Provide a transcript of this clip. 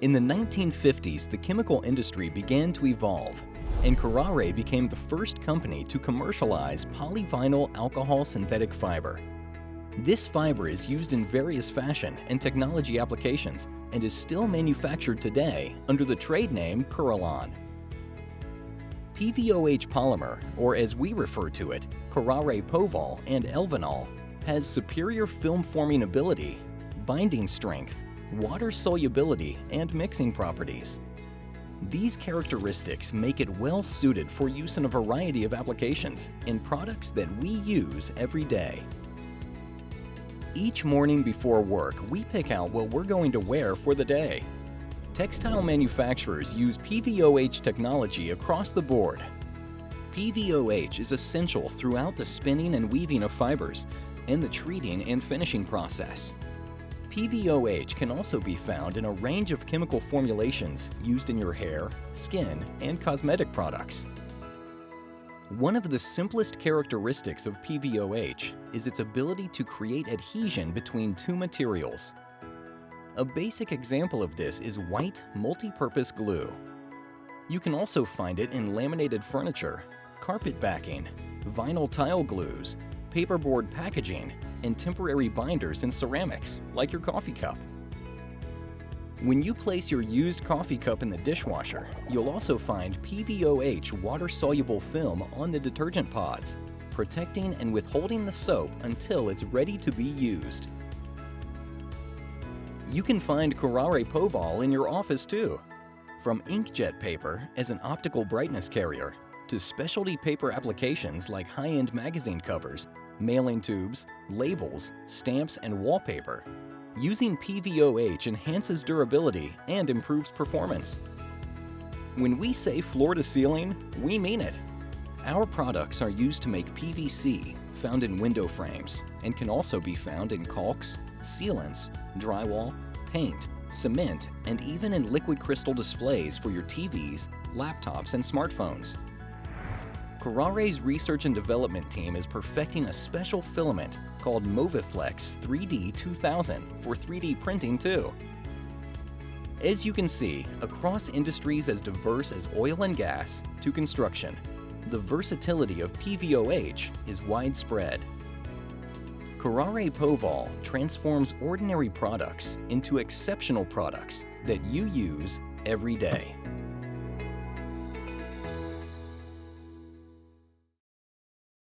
In the 1950s, the chemical industry began to evolve, and Kuraray became the first company to commercialize polyvinyl alcohol synthetic fiber. This fiber is used in various fashion and technology applications and is still manufactured today under the trade name Kuralon. PVOH polymer, or as we refer to it, Kuraray Poval and Elvanol, has superior film-forming ability, binding strength, water solubility, and mixing properties. These characteristics make it well suited for use in a variety of applications in products that we use every day. Each morning before work, we pick out what we're going to wear for the day. Textile manufacturers use PVOH technology across the board. PVOH is essential throughout the spinning and weaving of fibers and the treating and finishing process. PVOH can also be found in a range of chemical formulations used in your hair, skin, and cosmetic products. One of the simplest characteristics of PVOH is its ability to create adhesion between two materials. A basic example of this is white multi-purpose glue. You can also find it in laminated furniture, carpet backing, vinyl tile glues, paperboard packaging, and temporary binders in ceramics, like your coffee cup. When you place your used coffee cup in the dishwasher, you'll also find PVOH water-soluble film on the detergent pods, protecting and withholding the soap until it's ready to be used. You can find Kuraray Poval in your office too. From inkjet paper as an optical brightness carrier, to specialty paper applications like high-end magazine covers, mailing tubes, labels, stamps, and wallpaper, using PVOH enhances durability and improves performance. When we say floor to ceiling, we mean it. Our products are used to make PVC, found in window frames, and can also be found in caulks, sealants, drywall, paint, cement, and even in liquid crystal displays for your TVs, laptops, and smartphones. Kuraray's research and development team is perfecting a special filament called Moviflex 3D 2000 for 3D printing too. As you can see, across industries as diverse as oil and gas to construction, the versatility of PVOH is widespread. Kuraray Poval transforms ordinary products into exceptional products that you use every day.